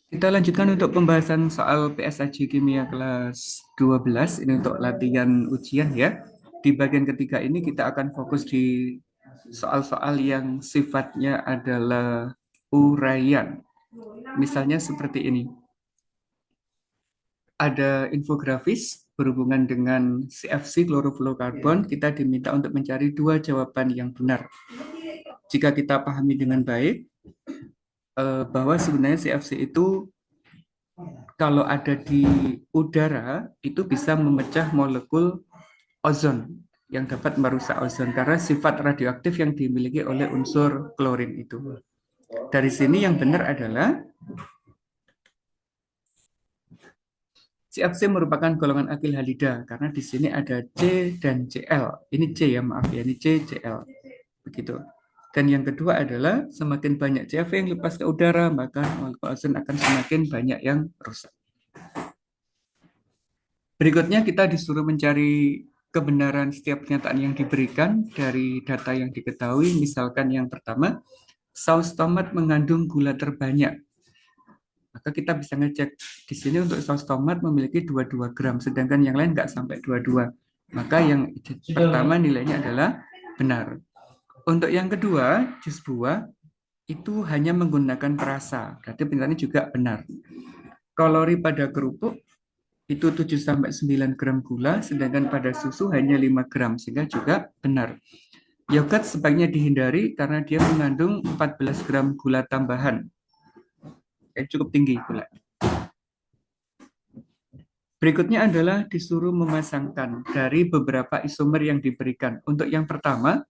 Kita lanjutkan untuk pembahasan soal PSAJ Kimia kelas 12. Ini untuk latihan ujian ya. Di bagian ketiga ini kita akan fokus di soal-soal yang sifatnya adalah uraian. Misalnya seperti ini. Ada infografis berhubungan dengan CFC, klorofluorokarbon. Kita diminta untuk mencari dua jawaban yang benar. Jika kita pahami dengan baik, bahwa sebenarnya CFC itu kalau ada di udara itu bisa memecah molekul ozon yang dapat merusak ozon karena sifat radioaktif yang dimiliki oleh unsur klorin itu. Dari sini yang benar adalah CFC merupakan golongan alkil halida karena di sini ada C dan Cl. Ini C ya, maaf ya, ini C, Cl. Begitu. Dan yang kedua adalah semakin banyak CFC yang lepas ke udara, maka molekul ozon akan semakin banyak yang rusak. Berikutnya kita disuruh mencari kebenaran setiap pernyataan yang diberikan dari data yang diketahui. Misalkan yang pertama, saus tomat mengandung gula terbanyak. Maka kita bisa ngecek di sini untuk saus tomat memiliki 22 gram, sedangkan yang lain nggak sampai 22. Maka yang pertama nilainya adalah benar. Untuk yang kedua, jus buah itu hanya menggunakan perasa, berarti penilaiannya juga benar. Kalori pada kerupuk itu 7 sampai 9 gram gula, sedangkan pada susu hanya 5 gram, sehingga juga benar. Yogurt sebaiknya dihindari karena dia mengandung 14 gram gula tambahan. Cukup tinggi gula. Berikutnya adalah disuruh memasangkan dari beberapa isomer yang diberikan. Untuk yang pertama,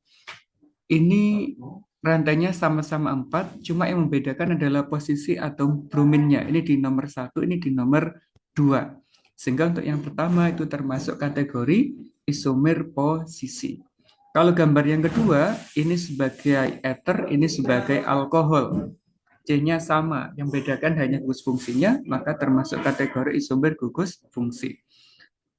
ini rantainya sama-sama 4, cuma yang membedakan adalah posisi atom brominnya. Ini di nomor 1, ini di nomor 2. Sehingga untuk yang pertama itu termasuk kategori isomer posisi. Kalau gambar yang kedua, ini sebagai ether, ini sebagai alkohol. C-nya sama, yang bedakan hanya gugus fungsinya, maka termasuk kategori isomer gugus fungsi.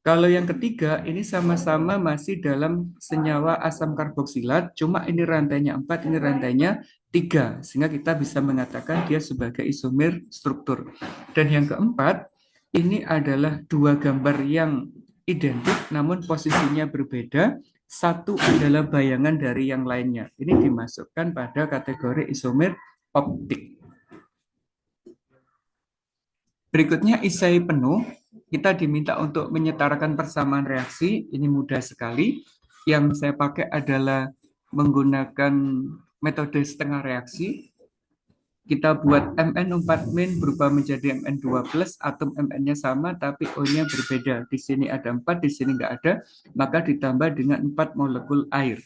Kalau yang ketiga, ini sama-sama masih dalam senyawa asam karboksilat, cuma ini rantainya 4, ini rantainya 3, sehingga kita bisa mengatakan dia sebagai isomer struktur. Dan yang keempat, ini adalah dua gambar yang identik, namun posisinya berbeda. Satu adalah bayangan dari yang lainnya. Ini dimasukkan pada kategori isomer optik. Berikutnya esai penuh, kita diminta untuk menyetarakan persamaan reaksi, ini mudah sekali. Yang saya pakai adalah menggunakan metode setengah reaksi. Kita buat Mn4- berubah menjadi Mn2+, atom Mn-nya sama tapi O-nya berbeda. Di sini ada 4, di sini nggak ada, maka ditambah dengan 4 molekul air.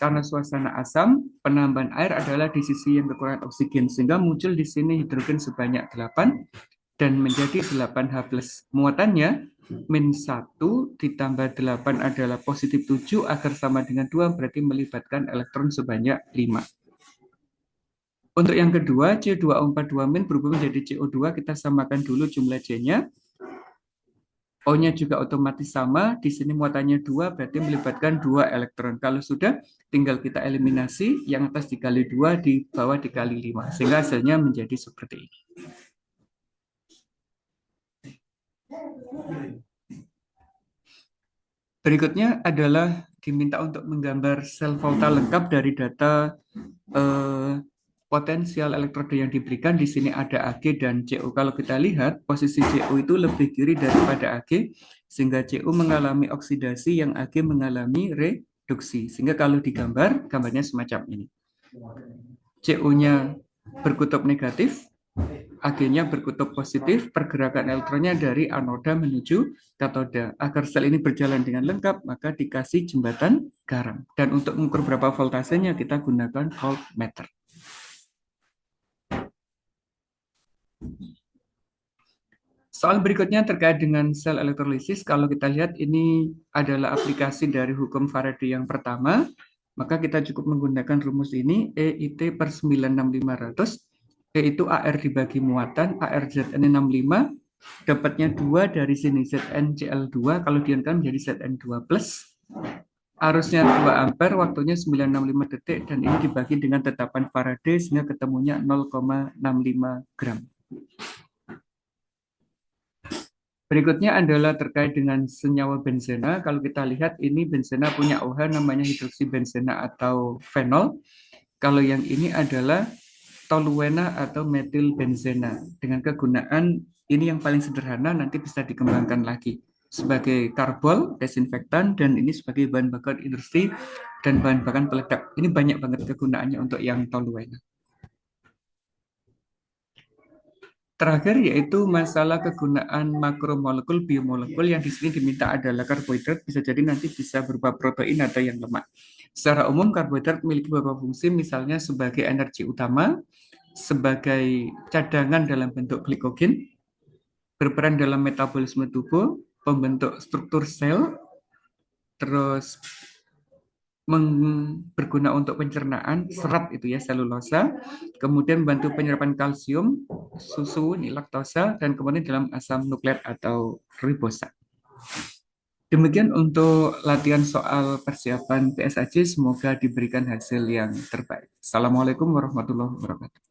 Karena suasana asam, penambahan air adalah di sisi yang kekurangan oksigen, sehingga muncul di sini hidrogen sebanyak 8 dan menjadi 8H+. Muatannya min 1 ditambah 8 adalah positif 7 agar sama dengan 2 berarti melibatkan elektron sebanyak 5. Untuk yang kedua, C2O42- berubah menjadi CO2, kita samakan dulu jumlah C-nya. O-nya juga otomatis sama, di sini muatannya 2, berarti melibatkan 2 elektron. Kalau sudah, tinggal kita eliminasi, yang atas dikali 2, di bawah dikali 5, sehingga hasilnya menjadi seperti ini. Berikutnya adalah diminta untuk menggambar sel volta lengkap dari data potensial elektroda yang diberikan. Di sini ada Ag dan Cu. Kalau kita lihat, posisi Cu itu lebih kiri daripada Ag, sehingga Cu mengalami oksidasi, yang Ag mengalami reduksi. Sehingga kalau digambar, gambarnya semacam ini. Cu-nya berkutub negatif, Ag-nya berkutub positif, pergerakan elektronnya dari anoda menuju katoda. Agar sel ini berjalan dengan lengkap, maka dikasih jembatan garam. Dan untuk mengukur berapa voltasenya, kita gunakan voltmeter. Soal berikutnya terkait dengan sel elektrolisis. Kalau kita lihat ini adalah aplikasi dari hukum Faraday yang pertama, maka kita cukup menggunakan rumus ini, EIT per 96500. E itu AR dibagi muatan, AR Zn 65, dapatnya 2 dari sini, ZnCl2, kalau diantar menjadi Zn2+. Arusnya 2 ampere, waktunya 965 detik, dan ini dibagi dengan tetapan Faraday sehingga ketemunya 0,65 gram. Berikutnya adalah terkait dengan senyawa benzena. Kalau kita lihat ini benzena punya OH namanya hidroksibenzena atau fenol. Kalau yang ini adalah toluena atau metilbenzena. Dengan kegunaan ini yang paling sederhana, nanti bisa dikembangkan lagi sebagai karbol, desinfektan, dan ini sebagai bahan bakar industri dan bahan bakar peledak. Ini banyak banget kegunaannya untuk yang toluena. Terakhir yaitu masalah kegunaan makromolekul biomolekul yang di sini diminta adalah karbohidrat, bisa jadi nanti bisa berupa protein atau yang lemak. Secara umum karbohidrat memiliki beberapa fungsi, misalnya sebagai energi utama, sebagai cadangan dalam bentuk glikogen, berperan dalam metabolisme tubuh, pembentuk struktur sel, terus berguna untuk pencernaan serat itu ya selulosa, kemudian membantu penyerapan kalsium, susu, ini laktosa, dan kemudian dalam asam nukleat atau ribosa. Demikian untuk latihan soal persiapan PSAJ, semoga diberikan hasil yang terbaik. Assalamualaikum warahmatullahi wabarakatuh.